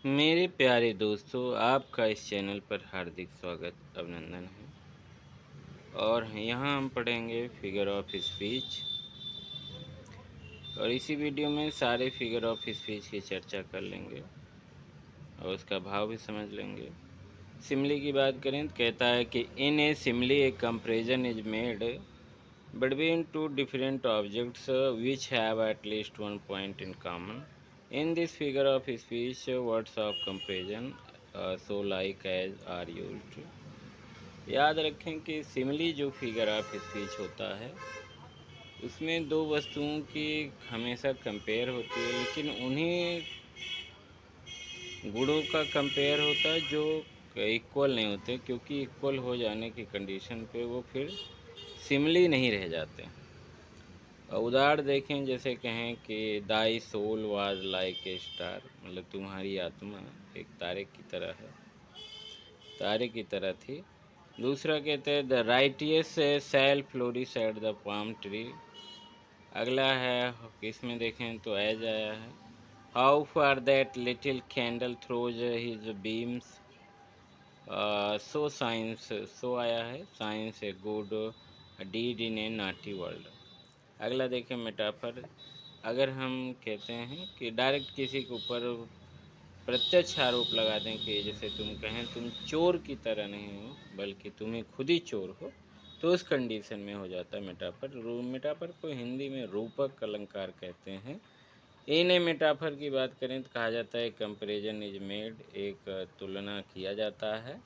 मेरे प्यारे दोस्तों, आपका इस चैनल पर हार्दिक स्वागत अभिनंदन है। और यहाँ हम पढ़ेंगे फिगर ऑफ स्पीच, और इसी वीडियो में सारे फिगर ऑफ स्पीच की चर्चा कर लेंगे और उसका भाव भी समझ लेंगे। सिमली की बात करें तो कहता है कि in a simile a comparison is made between two different objects which have at least one point in common. In this figure of speech, words of comparison so like as are used. याद रखें कि simile जो figure of speech होता है उसमें दो वस्तुओं की हमेशा कंपेयर होती है, लेकिन उन्हीं गुणों का कंपेयर होता है जो इक्वल नहीं होते, क्योंकि इक्वल हो जाने की कंडीशन पे वो फिर सिमिली नहीं रह जाते। उदाहरण देखें, जैसे कहें कि thy soul was like a star, मतलब तुम्हारी आत्मा एक तारे की तरह है, तारे की तरह थी। दूसरा कहते हैं the righteous shall flourish at the palm tree. अगला है, इसमें देखें तो एज आया है, how far that little candle throws his beams, so shines, so आया है shines a good deed in a naughty world. अगला देखें मेटाफर, अगर हम कहते हैं कि डायरेक्ट किसी के ऊपर प्रत्यक्ष आरोप लगा दें कि जैसे तुम कहें तुम चोर की तरह नहीं हो बल्कि तुम्हें खुद ही चोर हो, तो उस कंडीशन में हो जाता है मेटाफर। मेटाफर को हिंदी में रूपक अलंकार कहते हैं। इन ए मेटाफर की बात करें तो कहा जाता है कंपेरिजन इज मेड, एक तुलना किया जाता है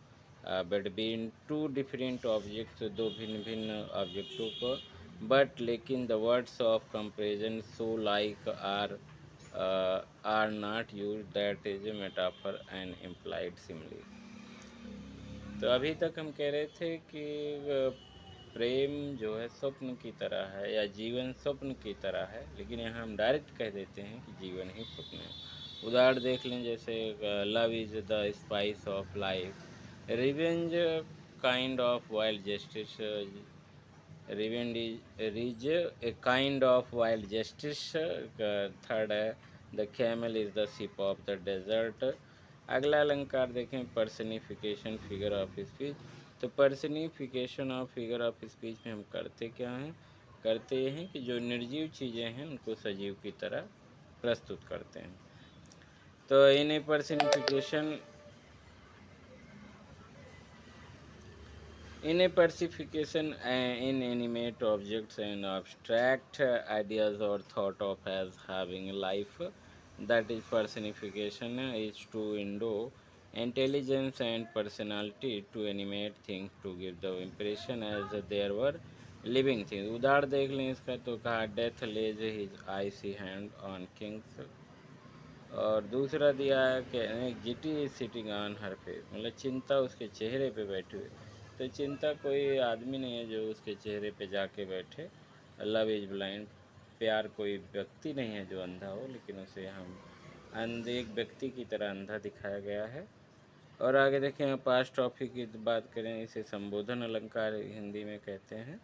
बिटवीन टू डिफरेंट ऑब्जेक्ट्स, दो भिन्न भिन्न ऑब्जेक्टों को, बट लेकिन the words of comparison so like are not use, that is a metaphor and implied simile. तो अभी तक हम कह रहे थे कि प्रेम जो है स्वप्न की तरह है या जीवन स्वप्न की तरह है, लेकिन यहाँ हम डायरेक्ट कह देते हैं कि जीवन ही स्वप्न है। उदाहरण देख लें, जैसे love is the spice of life, revenge kind of wild justice, revenge is a kind of wild justice. Third है the camel is the ship of the desert. अगला अलंकार देखें, पर्सनिफिकेशन फिगर ऑफ स्पीच। तो personification of figure of speech में हम करते क्या हैं, करते हैं कि जो निर्जीव चीज़ें हैं उनको सजीव की तरह प्रस्तुत करते हैं। तो इन personification in a personification in animate objects and abstract ideas or thought of as having life, that is personification is to endow intelligence and personality to animate things to give the impression as there were living things। उदाहरण देख लें इसका, तो कहा death lays his icy hand on kings. और दूसरा दिया है कि anxiety is sitting on her face, मतलब चिंता उसके चेहरे पे बैठी हुई। तो चिंता कोई आदमी नहीं है जो उसके चेहरे पे जाके बैठे। लव इज ब्लाइंड, प्यार कोई व्यक्ति नहीं है जो अंधा हो, लेकिन उसे हम अंधे एक व्यक्ति की तरह अंधा दिखाया गया है। और आगे देखें, पास्ट टॉपिक की बात करें, इसे संबोधन अलंकार हिंदी में कहते हैं।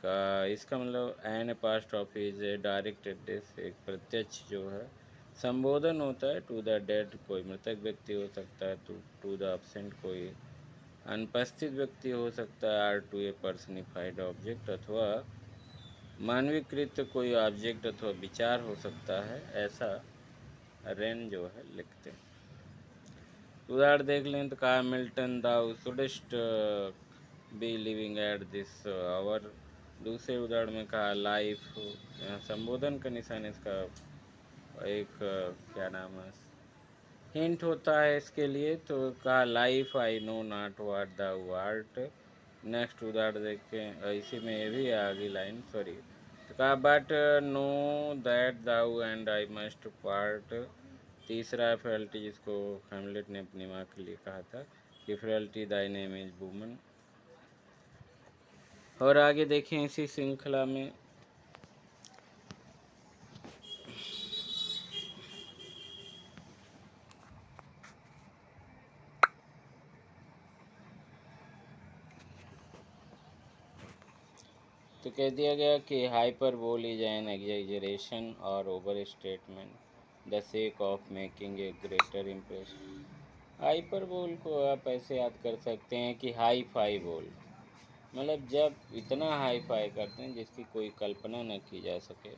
का इसका मतलब apostrophe is a direct address, एक प्रत्यक्ष जो है संबोधन होता है टू द डेड, कोई मृतक व्यक्ति हो सकता है, टू द एब्सेंट कोई अनुपस्थित व्यक्ति हो सकता है, or to a personified object अथवा मानवीकृत कोई ऑब्जेक्ट अथवा विचार हो सकता है, ऐसा रेन जो है लिखते हैं। उदाहरण देख लें तो कहा Milton thou shouldst be living at this hour. दूसरे उदाहरण में कहा लाइफ, यहाँ संबोधन का निशान इसका एक क्या नाम है हिंट होता है इसके लिए, तो कहा life I know not what the ward. Next उदाहरण देखें, इसी में ये भी है आगे लाइन, सॉरी। तो कहा but no that thou and I must part. तीसरा फेल्टी, जिसको हेमलेट ने अपनी माँ के लिए कहा था कि फेल्टी दाई नेम इज वुमन। और आगे देखें इसी श्रृंखला में, तो कह दिया गया कि हाइपरबोल इज एन एग्जेजरेशन और over statement, the sake of making a greater impression. Hyperbole को आप ऐसे याद कर सकते हैं कि हाई फाई बोल, मतलब जब इतना हाई फाई करते हैं जिसकी कोई कल्पना न की जा सके,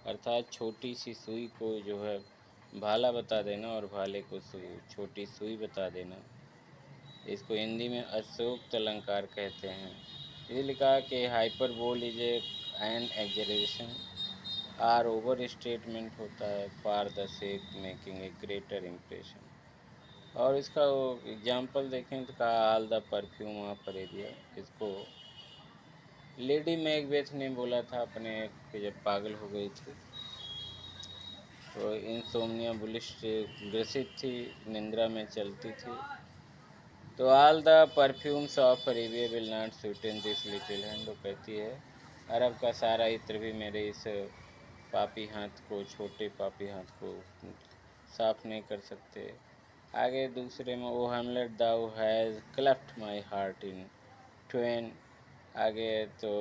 अर्थात छोटी सी सुई को जो है भाला बता देना और भाले को छोटी सुई बता देना। इसको हिंदी में अशोक्त अलंकार कहते हैं। ये लिखा कि hyperbole is an exaggeration or over statement होता है for the sake making a greater impression. और इसका एग्जाम्पल देखें तो कहा all the perfume of Arabia. इसको लेडी मैकबेथ ने बोला था अपने कि जब पागल हो गई थी तो इंसोम्निया बुलिश से ग्रसित थी, निंद्रा में चलती थी, तो all the perfumes of Arabia will not Sutton this little hand. वो कहती है अरब का सारा इत्र भी मेरे इस पापी हाथ को, छोटे पापी हाथ को साफ नहीं कर सकते। आगे दूसरे में O Hamlet thou hast cleft my heart in twain. आगे तो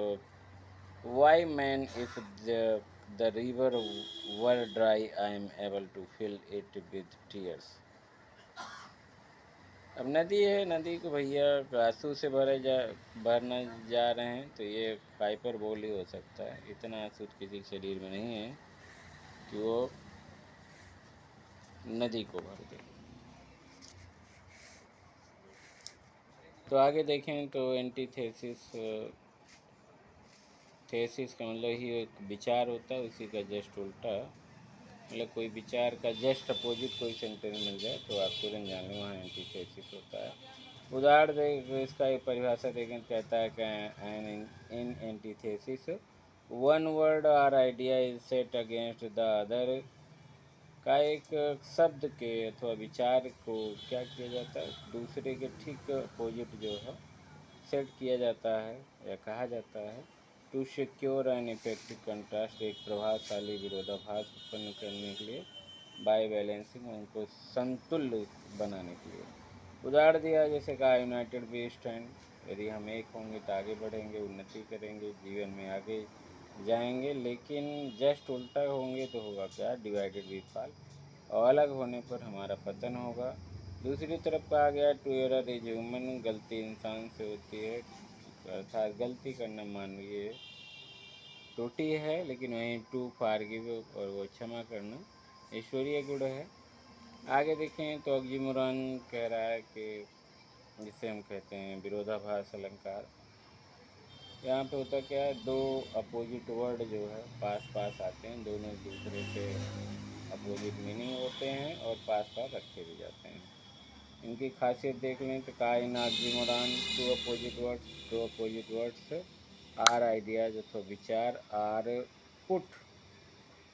why man if the river were dry I am able to fill it with tears. अब नदी है, नदी को भैया आंसू से भरना जा रहे हैं तो ये हाइपर बोल ही हो सकता है। इतना आंसू किसी के शरीर में नहीं है कि वो नदी को भर दे। तो आगे देखें तो एंटीथेसिस, थेसिस का मतलब ही एक विचार होता है, उसी का जस्ट उल्टा। मतलब कोई विचार का जस्ट अपोजिट कोई सेंटेंस मिल जाए तो आप तुरंत जान लें वहाँ एंटीथेसिस होता है। उदाहरण दे इसका एक परिभाषा देखें, कहता है कि एन इन एंटीथेसिस वन वर्ड और idea is set against the other. का एक शब्द के अथवा विचार को क्या किया जाता है, दूसरे के ठीक अपोजिट जो है सेट किया जाता है या कहा जाता है। To secure an effective contrast, एक प्रभावशाली विरोधाभास उत्पन्न करने के लिए, बाय बैलेंसिंग, उनको संतुलित बनाने के लिए। उदाहरण दिया जैसे कहा यूनाइटेड वी स्टैंड, यदि हम एक होंगे तो आगे बढ़ेंगे, उन्नति करेंगे, जीवन में आगे जाएंगे। लेकिन जस्ट उल्टा होंगे तो होगा क्या, डिवाइडेड वी फॉल, और अलग होने पर हमारा पतन होगा। दूसरी तरफ कहा गया टू एरर इज ह्यूमन, गलती इंसान से होती है, अर्थात गलती करना मानवीय त्रुटि है। लेकिन वहीं टू फॉरगिव, और वो क्षमा करना ईश्वरीय गुण है। आगे देखें तो ऑक्सीमोरॉन कह रहा है कि जिसे हम कहते हैं विरोधाभास अलंकार। यहाँ पे होता क्या है, दो अपोजिट वर्ड जो है पास पास आते हैं, दोनों एक दूसरे से अपोजिट मीनिंग होते हैं और पास पास रखे भी जाते हैं। इनकी खासियत देख लें तो का in oxymoron two opposite words or ideas अथवा विचार आर पुट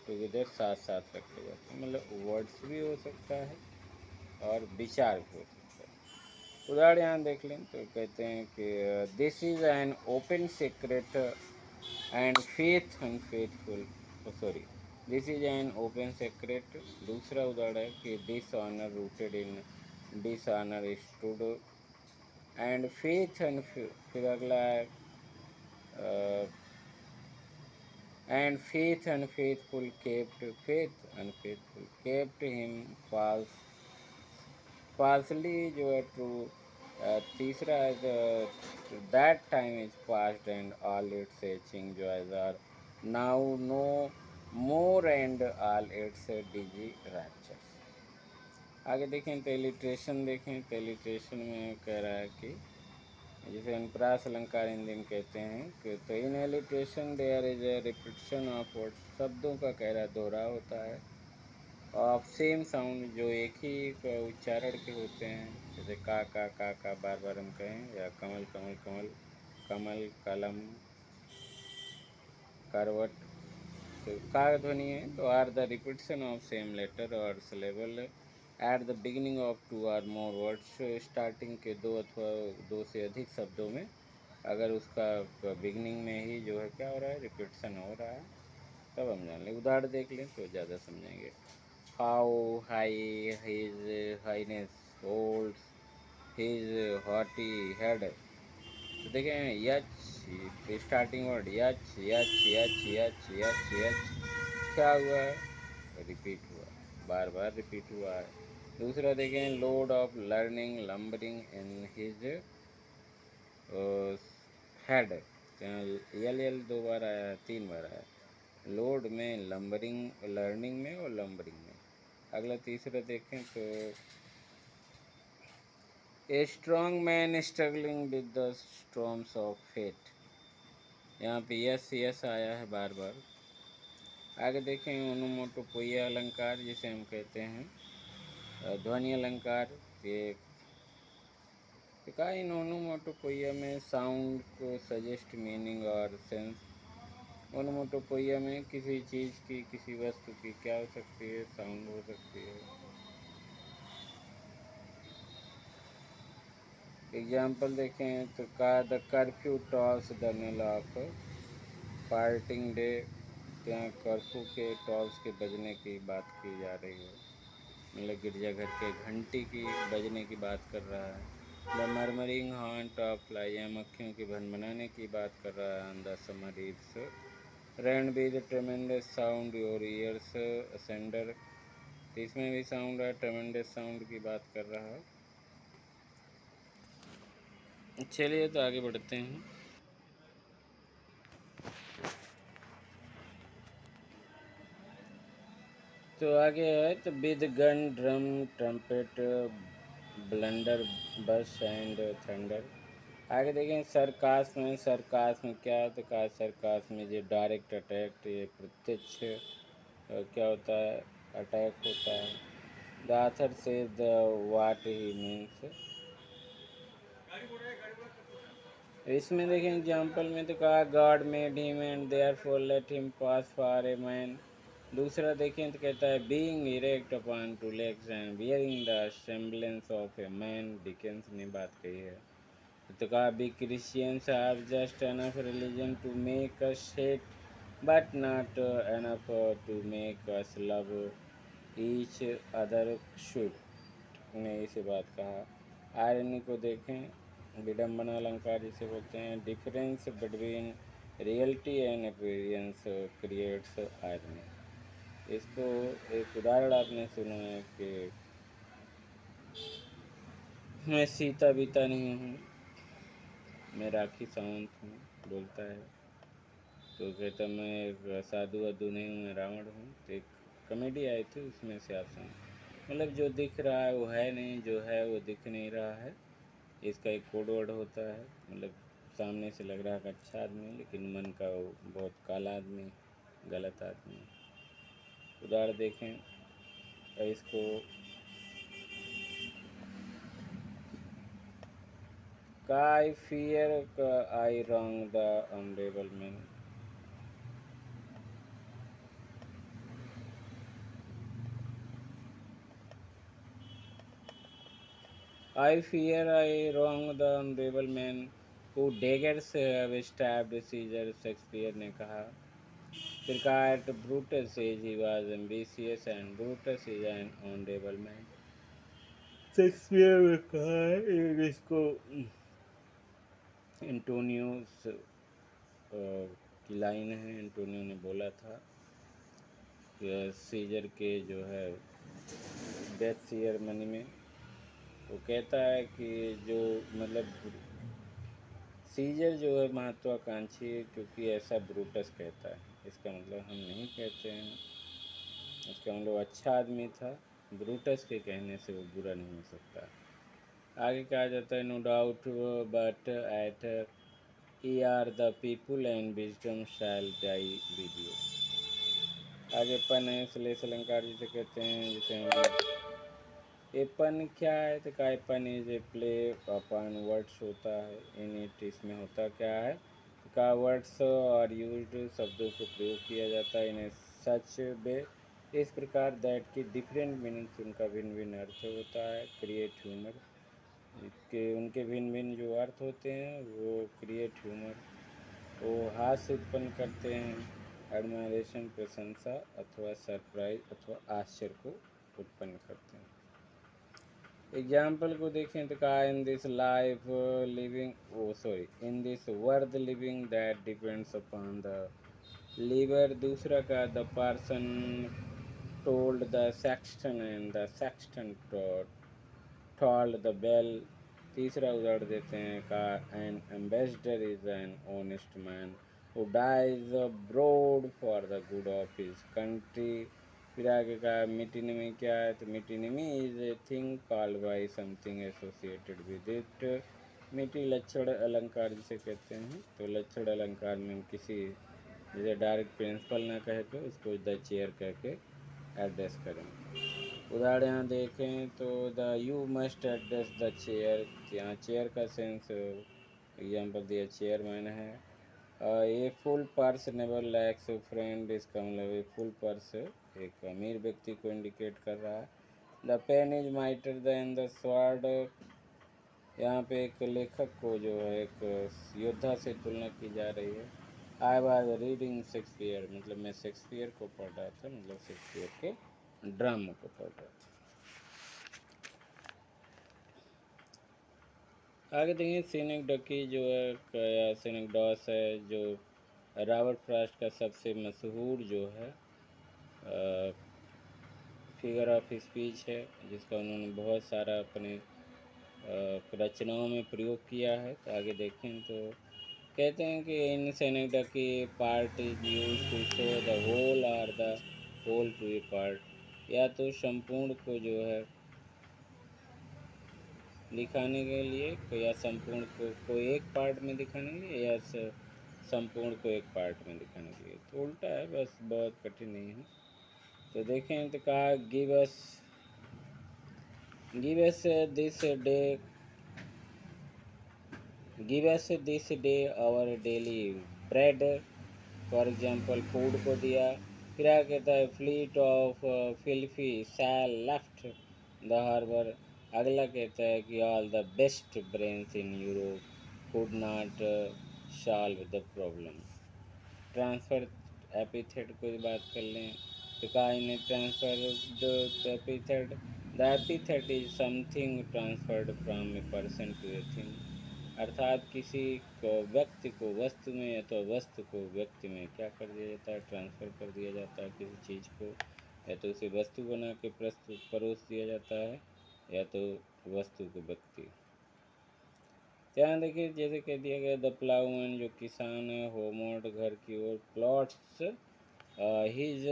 टुगेदर, साथ साथ रखे जाते हैं। मतलब वर्ड्स भी हो सकता है और विचार भी हो सकता है। उदाहरण यहाँ देख लें तो कहते हैं कि this is an open secret and faith unfaithful, sorry, this is an open secret. दूसरा उदाहरण है कि this honour rooted in dishonour stood and faith and, फिर अगला है and faith unfaithful kept, faith unfaithful kept him false, falsely जो है true. तीसरा है that time is past and all its aching joys are now no more and all its dizzy raptures. आगे देखें तो एलिट्रेशन देखें तो एलिट्रेशन में कह रहा है कि जिसे अनुप्रास अलंकार हिंदी में कहते हैं कि तो in alliteration there is a repetition of word, शब्दों का कह रहा दोहराव होता है ऑफ सेम साउंड जो एक ही उच्चारण के होते हैं। जैसे का बार बार हम कहें, या कमल कमल कमल, कमल कलम करवट, तो का ध्वनि है तो are the repetition of same letter और syllable at the beginning of two or more words, starting के दो अथवा दो से अधिक शब्दों में अगर उसका बिगिनिंग में ही जो है क्या हो रहा है, रिपीटिशन हो रहा है, तब हम जान लें। उदाहरण देख लें तो ज़्यादा समझेंगे। How high his highness holds his haughty head, तो देखें यच, स्टार्टिंग वर्ड यच यच यच यच यच यच, क्या हुआ है, रिपीट हुआ। बार बार रिपीट हुआ है। दूसरा देखें, load of learning lumbering in his head, L L 2 बार आया है, 3 बार आया है। लोड में लंबरिंग, लर्निंग में और लंबरिंग में। अगला तीसरा देखें तो, a strong man struggling with the storms of fate, यहाँ पे यस यस आया है बार बार। आगे देखें, ओनोमोटोपोइया अलंकार जिसे हम कहते हैं ध्वनि अलंकार, ये कहा इन ओनोमोटोपोइया में साउंड को सजेस्ट मीनिंग और सेंस। ओनोमोटोपोइया में किसी चीज़ की, किसी वस्तु की क्या हो सकती है, साउंड हो सकती है। एग्जाम्पल देखें तो, का the curfew tolls the knell of parting day, यहाँ कर्फ्यू के टॉल्स के बजने की बात की जा रही है, मतलब गिरजाघर के घंटी की बजने की बात कर रहा है। The murmuring haunt of fly, यहाँ मक्खियों की भनभनाने की बात कर रहा है। On the summer eves rand with tremendous sound your ears asunder, तो इसमें भी साउंड है, ट्रेमेंडस साउंड की बात कर रहा है। चलिए तो आगे बढ़ते हैं। तो आगे है तो, with gun drum trumpet blunder बस एंड थंडर। आगे देखें, सरकास में, सरकास में क्या है तो कहा, सरकास में जो डायरेक्ट अटैक, ये प्रत्यक्ष क्या होता है, अटैक होता है। द आथर से द वाट ही मीन्स। इसमें देखें एग्जाम्पल में तो कहा, God made him and therefore let him pass for a man. दूसरा देखें तो कहता है, being erect upon two legs and bearing the semblance of a man, Dickens ने बात कही है। तो कहा, we Christians have just enough religion to make us hate but not enough to make us love each other should, ने इसे बात कहा। आयरनी को देखें, विडम्बना अलंकार जिसे बोलते हैं, difference between reality and appearance creates irony. इसको एक उदाहरण आपने सुना है कि मैं सीता बीता नहीं हूँ, मैं राखी सावंत हूँ, बोलता है। तो कहता, मैं एक साधु वाधु नहीं हूँ, मैं रावण हूँ। तो एक कॉमेडी आई थी, उसमें से आप सुन, मतलब जो दिख रहा है वो है नहीं, जो है वो दिख नहीं रहा है। इसका एक कोड वर्ड होता है, मतलब सामने से लग रहा है कि अच्छा आदमी है, लेकिन मन का वो बहुत काला आदमी, गलत आदमी। उदाहरण देखें इसको, का I fear I wrong the honourable man. I fear I wrong the honourable man who daggers have stabbed Caesar, Shakespeare ने कहा। फिर कहा, at Brutus as he was ambitious and Brutus is an honourable man, Shakespeare ने कहा है। इसको एंटोनियोस की line है, एंटोनियो ने बोला था कि सीजर के जो है डेथ सेरेमनी में, वो कहता है कि जो मतलब सीजर जो है महत्वाकांक्षी है, क्योंकि ऐसा ब्रूटस कहता है। इसका मतलब हम नहीं कहते हैं, इसका मतलब अच्छा आदमी था, ब्रूटस के कहने से वो बुरा नहीं हो सकता। आगे कहा जाता है, no doubt but at ye are the people and wisdom shall die with you. आगे पन है, श्लेष अलंकार जिसे कहते हैं, जिसे हम, ये पन क्या है तो का, पन is a play upon words होता है। इन इट, इसमें होता क्या है तो का, वर्ड्स और यूज्ड, शब्दों को प्रयोग किया जाता है इन्हें सच वे, इस प्रकार दैट की डिफरेंट मीनिंग्स, उनका भिन्न भिन्न अर्थ होता है। क्रिएट ह्यूमर, के उनके भिन्न भिन्न जो अर्थ होते हैं वो क्रिएट ह्यूमर, वो हास्य उत्पन्न करते हैं। एडमायरेशन, प्रशंसा अथवा सरप्राइज अथवा आश्चर्य को उत्पन्न करते हैं। एग्जाम्पल को देखें तो कहा, in this life living, o sorry, in this world living that depends upon the liver. दूसरा का, the person told the sexton and the sexton told the bell. तीसरा उदाहरण देते हैं का an ambassador is an honest man who dies abroad for the good of his country. फिर आगे का metonymy क्या है, तो metonymy is a thing called by something associated with it. मीठी लक्षण अलंकार जिसे कहते हैं, तो लक्षण अलंकार में हम किसी जैसे डायरेक्ट प्रिंसिपल ना कहे तो उसको द चेयर कह के एड्रेस करें। उदाहरण यहाँ देखें तो the you must address the chair, यहाँ चेयर का सेंस एग्जाम्पल दिया चेयरमैन है। ये full purse never lakhs friend, इसका मतलब एक फुल पर्स एक अमीर व्यक्ति को इंडिकेट कर रहा है। The pen is mightier than the sword, यहाँ पे एक लेखक को जो है एक योद्धा से तुलना की जा रही है। आई वॉज रीडिंग शेक्सपियर, मतलब मैं शेक्सपियर को पढ़ रहा था, मतलब शेक्सपियर के ड्रामा को पढ़ रहा था। आगे देखिए सिनेक्डकी जो है या सिनेक्डॉस है, जो रॉबर्ट फ्रॉस्ट का सबसे मशहूर जो है फिगर ऑफ स्पीच है, जिसका उन्होंने बहुत सारा अपने रचनाओं में प्रयोग किया है। तो आगे देखें तो कहते हैं कि in synecdoche part is use to show the whole और the whole to a part, या तो संपूर्ण को जो है दिखाने के लिए या संपूर्ण को एक पार्ट में दिखाने के लिए या संपूर्ण को एक पार्ट में दिखाने के लिए। तो उल्टा है, बस बहुत कठिन नहीं है। तो देखें तो कहा give us this day our daily bread, for example food को दिया। फिर आगे कहता है fleet of filthy sail left the harbour, अगला कहता है कि all the best brains in Europe could not solve the problem. Transfer epithet को बात कर लें तो कहा इन्हें transfer epithet, the epithet is something transferred from a person to a thing, अर्थात किसी को व्यक्ति को वस्तु में या तो वस्तु को व्यक्ति में क्या कर दिया जाता है, ट्रांसफ़र कर दिया जाता है किसी चीज़ को, या तो उसे वस्तु बना के प्रस्तुत परोस दिया जाता है या तो वस्तु को व्यक्ति। ध्यान देखिए जैसे कह दिया गया द प्लाउमैन जो किसान है होमवर्ड घर की ओर, प्लॉट्स हिज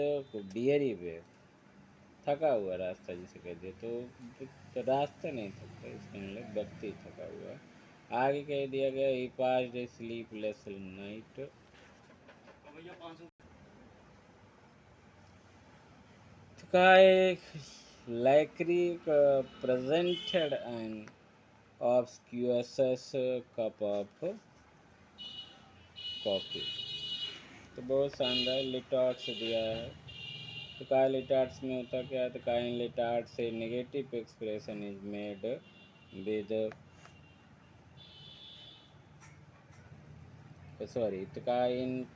डियरी वे, थका हुआ रास्ता जिसे कह दिया, तो रास्ता नहीं थकता, इसका मतलब व्यक्ति थका हुआ। आगे कह दिया गया he passed a sleepless night, का एक lackey presented an obsequious cup of coffee, तो बहुत शानदार लिटॉट्स दिया है। तो का लिटॉट्स में होता क्या है, तो का इन लिटॉट्स से negative expression is made with sorry, तो का इन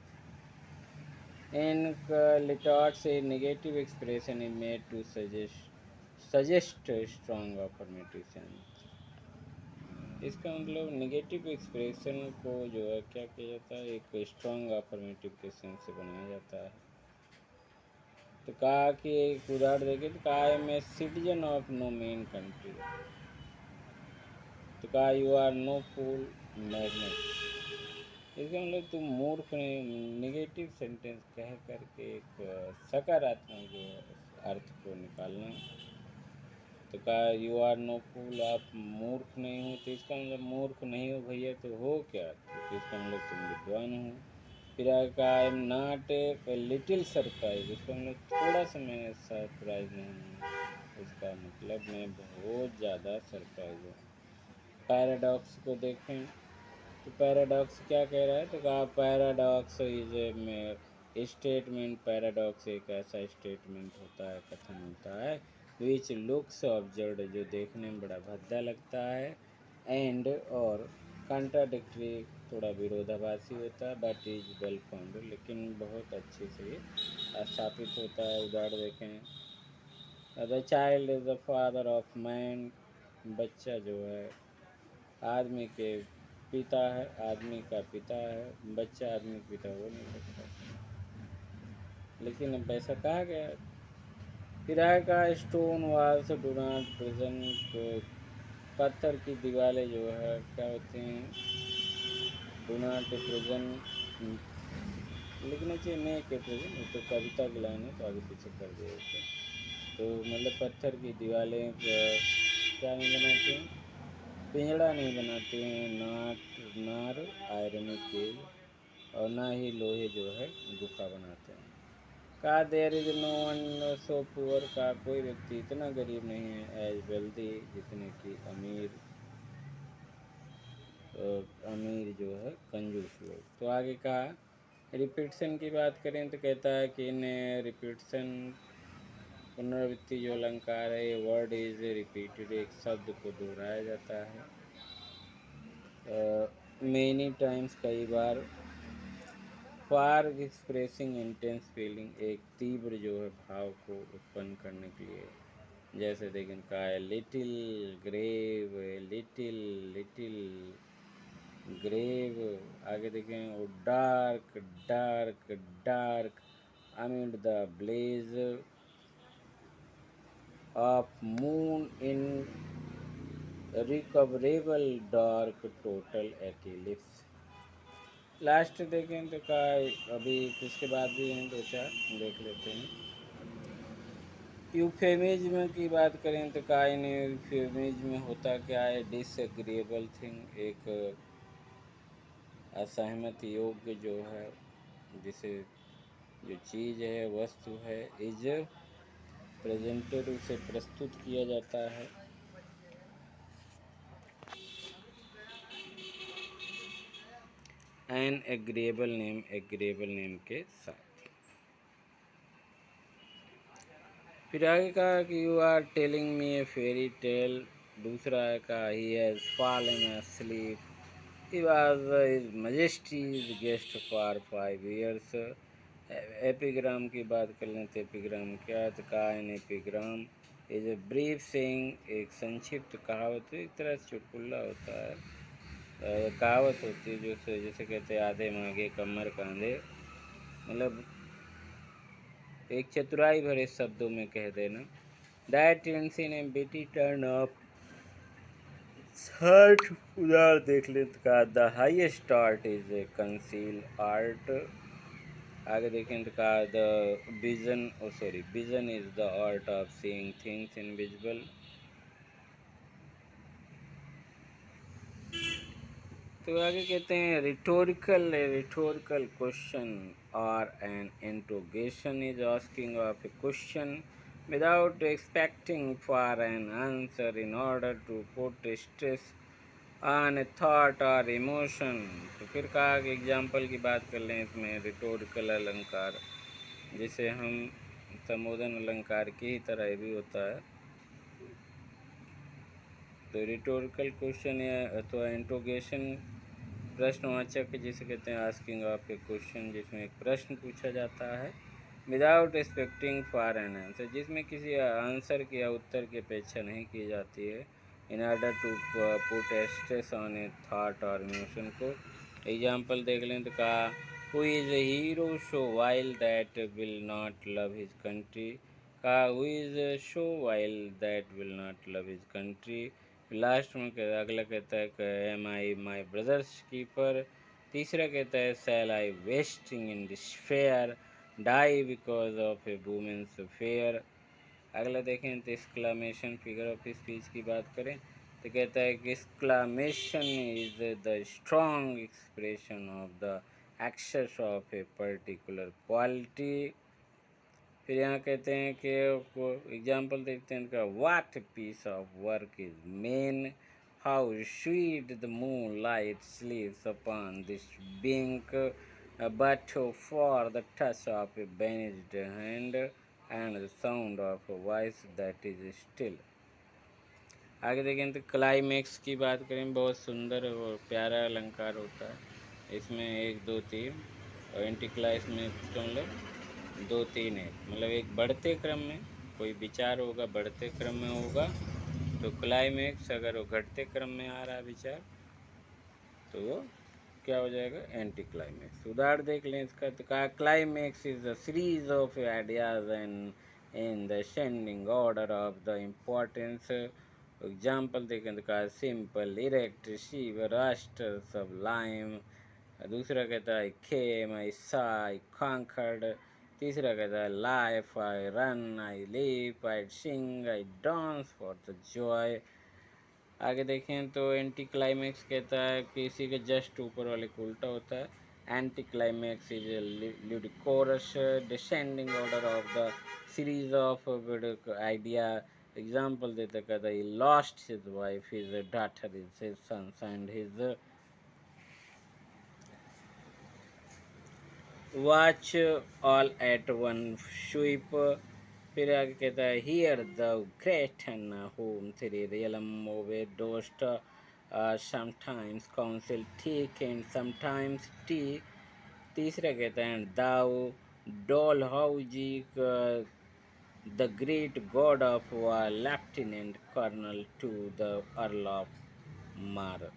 लिटॉट्स से negative expression is made to suggest strong affirmative sense, इसका मतलब नेगेटिव एक्सप्रेशन को जो है क्या किया जाता है, एक स्ट्रॉन्ग अफर्मेटिव के सेंस से बनाया जाता है। तो कहा कि एक उदाहरण देखें तो कहा am a citizen of no mean country, तो कहा you are no fool magnet, इसका मतलब तुम मूर्ख नहीं, नेगेटिव सेंटेंस कह करके एक सकारात्मक जो अर्थ को निकालना। तो कहा यू आर नो फूल, आप मूर्ख नहीं हो, तो इसका मतलब मूर्ख नहीं हो भैया तो हो क्या, तो इसका मतलब तुम विद्वान हो। फिर कहा I am not a little surprise, इसका मतलब थोड़ा सा मैं सरप्राइज नहीं हूँ, इसका मतलब मैं बहुत ज़्यादा सरप्राइज हूँ। पैराडॉक्स को देखें तो पैराडॉक्स क्या कह रहा है, तो कहा paradox is a statement, paradox एक ऐसा स्टेटमेंट होता है, कथन होता है विच लुक्स ऑब्जर्व, जो देखने में बड़ा भद्दा लगता है, एंड और कंट्राडिक्टरी थोड़ा विरोधाभासी होता है, बट इज वेल फाउंडेड, लेकिन बहुत अच्छे से स्थापित होता है। उदाहरण देखें the child is the father of man, बच्चा जो है आदमी के पिता है, आदमी का पिता है, बच्चा आदमी का पिता हो नहीं सकता, लेकिन अब ऐसा कहा गया फिर आएगा stone walls do not present, पत्थर की दीवारें जो है क्या होती हैं, डू नॉट प्रेजेंट, लिखना चाहिए मैं के प्रेजेंट, तो कविता की लाइन है तो आगे पीछे कर दिया उसको। तो मतलब पत्थर की दीवारें क्या नहीं बनाते हैं, पिंजड़ा नहीं बनाते हैं, नाट नार आयरन केज, और ना ही लोहे जो है गुफा बनाते हैं। का there is no one so poor, का कोई व्यक्ति इतना गरीब नहीं है एज वेल्दी, जितने की अमीर अमीर जो है कंजूस लोग। तो आगे का रिपीटसन की बात करें तो कहता है कि इन रिपीटसन पुनरावृत्ति जो अलंकार है, ये वर्ड इज रिपीटेड, एक शब्द को दोहराया जाता है मेनी टाइम्स, कई बार, फॉर एक्सप्रेसिंग इंटेंस फीलिंग, एक तीव्र जो है भाव को उत्पन्न करने के लिए। जैसे देखें कहा है little grave, little little grave. आगे देखें वो dark dark dark amid the blaze of moon in recoverable dark total eclipse। Last देखें तो का अभी इसके बाद भी हैं दो चार, देख लेते हैं। यूफेमिज्म की बात करें तो का इन यूफेमिज्म होता क्या है, डिसएग्रीएबल थिंग, एक असहमत योग्य जो है, जिसे जो चीज़ है वस्तु है, इज प्रेजेंटेड, उसे प्रस्तुत किया जाता है। एन एग्रीएबल नेम के साथ। फिर आगे कहा कि you are telling me a fairy tale. दूसरा है कहा he has fallen asleep, he was his majesty's guest for 5 years। Epigram की बात कर लें तो एपिग्राम क्या है, तो कहा an epigram is a brief saying, एक संक्षिप्त कहावत, एक तरह से चुटकुल्ला होता है, कहावत होती है जो जैसे कहते हैं आधे मांगे कमर कांधे, मतलब एक चतुराई भरे शब्दों में कह देना। दैट इंसिन एम बेटी टर्न ऑफ थर्ड। उदाहरण देख ले तो कहा the highest art is a conceal art. आगे देखें तो कहा the vision vision is the art of seeing things invisible. तो आगे कहते हैं रिटोरिकल क्वेश्चन और an interrogation is asking of a question without expecting for an answer in order to put stress on a thought और emotion. तो फिर कहा कि एग्जाम्पल की बात कर लें इसमें, रिटोरिकल अलंकार जिसे हम संबोधन अलंकार की ही तरह भी होता है। तो रिटोरिकल क्वेश्चन या अथवा इंट्रोगेशन प्रश्नवाचक जिसे कहते हैं आस्किंग ऑफ ए क्वेश्चन, जिसमें एक प्रश्न पूछा जाता है without expecting for an answer, जिसमें किसी आंसर की या उत्तर की अपेक्षा नहीं की जाती है। In order to put stress on a thought और इमोशन को। एग्जाम्पल देख लें तो कहा who is a hero so vile that will not love his country. कहा who is so vile that will not love his country. Last में अगला कहता है am I my brother's keeper. तीसरा कहता है shall I wasting in despair die because of a woman's fair. अगला देखें तो एक्सक्लामेशन फिगर ऑफ स्पीच की बात करें तो कहता है कि exclamation is the strong expression of the excess of a particular quality. फिर यहाँ कहते हैं कि एग्जाम्पल देखते हैं इनका, what piece of work is man, how sweet the moon light sleeves upon this bank, but for the touch of a vanished hand and the sound of a voice that is still. आगे देखें तो climax की बात करें, बहुत सुंदर और प्यारा अलंकार होता है। इसमें एक दो तीन और एंटी क्लाइमेक्स का मतलब दो तीन है, मतलब एक बढ़ते क्रम में कोई विचार होगा, बढ़ते क्रम में होगा तो क्लाइमेक्स, अगर वो घटते क्रम में आ रहा है विचार तो वो क्या हो जाएगा, एंटी क्लाइमेक्स। उदाहरण देख लें इसका तो कहा climax is a series of ideas and in the ascending order of the importance. Example देखें तो कहा सिंपल, इरेक्ट, शिव, राष्ट्र, sublime. दूसरा कहता है came, I saw, I conquered. तीसरा कहता है life, I run, I leap, I sing, I dance for the joy. आगे देखें तो एंटी क्लाइमैक्स कहता है किसी के जस्ट ऊपर वाले को उल्टा होता है. Anti climax is ludicrous descending order of the series of idea. Example देता कहता है he lost his wife, his daughter, his sons and his watch all at one sweep. फिर आगे कहता है here the great and whom three realm obey dost sometimes counsel take and sometimes tea. तीसरा कहता है thou Dalhousie the great god of war lieutenant colonel to the earl of Mar.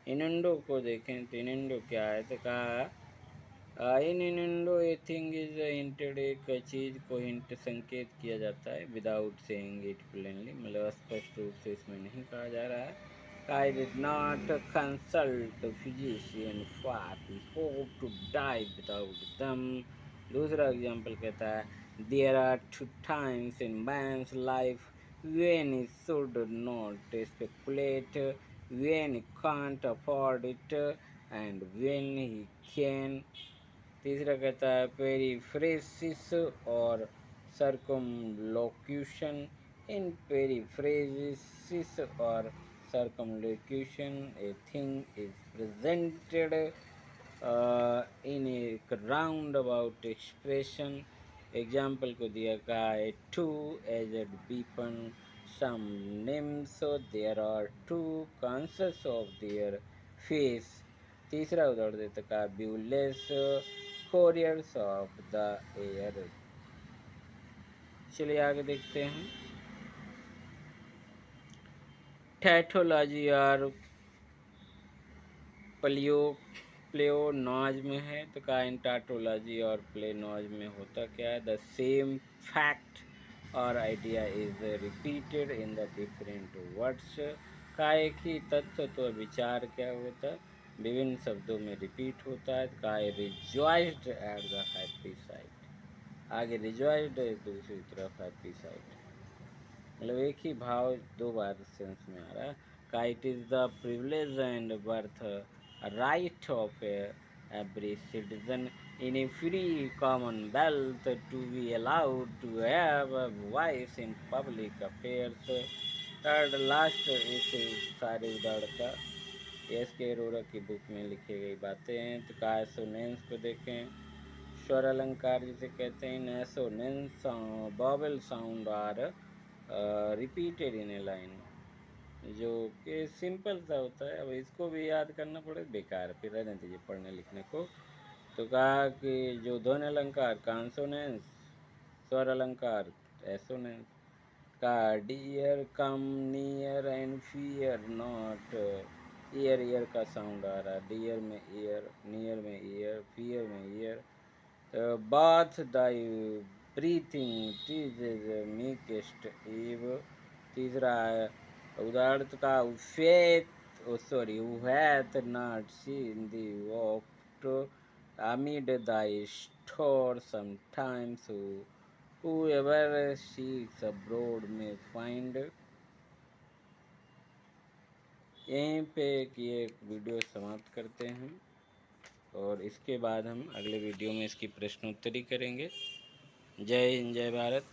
इनंडो को देखें तो इनंडो क्या है तो कहा इन इनंडो ए थिंग इज हिंटेड, एक चीज़ को हिंट संकेत किया जाता है विदाउट सेइंग इट प्लेनली, मतलब स्पष्ट रूप से इसमें नहीं कहा जा रहा है. I did not consult physician for he hope to die without दम. दूसरा एग्जाम्पल कहता है there are two times in man's life when he should not speculate, when he can't afford it, and when he can. तीसरा कहता है पेरीफ्रेसिस और circumlocution. In periphrasis और circumlocution a thing is presented in a round about expression. Example को दिया कहा है to aged बीपन some names there are too conscious of their face. तीसरा उदाहरण देता कहा viewless couriers of the air. चलिए आगे देखते हैं. टैटोलॉजी और प्लेओनॉज में है तो कहा इन टैटोलॉजी और प्लेनॉज में होता क्या है द सेम फैक्ट और idea is repeated in the different words. का एक ही तत्व तो विचार क्या होता है विभिन्न शब्दों में रिपीट होता है. का rejoiced at the happy side. आगे रिजॉइस्ड दूसरी तरफ हैप्पी साइड, मतलब एक ही भाव दो बार सेंस में आ रहा है. का it is the privilege and birth right of every citizen in a free commonwealth to be allowed to have a voice in public affairs. Third last इस सारे उदाहरण का एस के अरोरा की बुक में लिखी गई बातें हैं. तो का एसोनेंस को देखें. स्वर अलंकार जिसे कहते हैं assonance vowel sound are repeated in a line, जो कि सिंपल सा होता है. अब इसको भी याद करना पड़े बेकार, फिर रहने दीजिए पढ़ने लिखने को. तो कहा कि जो ध्वनि अलंकार कॉन्सोनेंस, स्वर अलंकार एसोनेंस. का dear come near and fear not. Ear ear का साउंड आ रहा है, डियर में ईयर, नियर में ईयर, फियर में ear. Bathe thy breathing tresses meekest eve. तीसरा है उदाहरण का faith sorry hath not seen thee walked amid thy store sometimes whoever seeks abroad may find. यहीं पे ये वीडियो समाप्त करते हैं और इसके बाद हम अगले वीडियो में इसकी प्रश्नोत्तरी करेंगे. जय हिंद, जय भारत.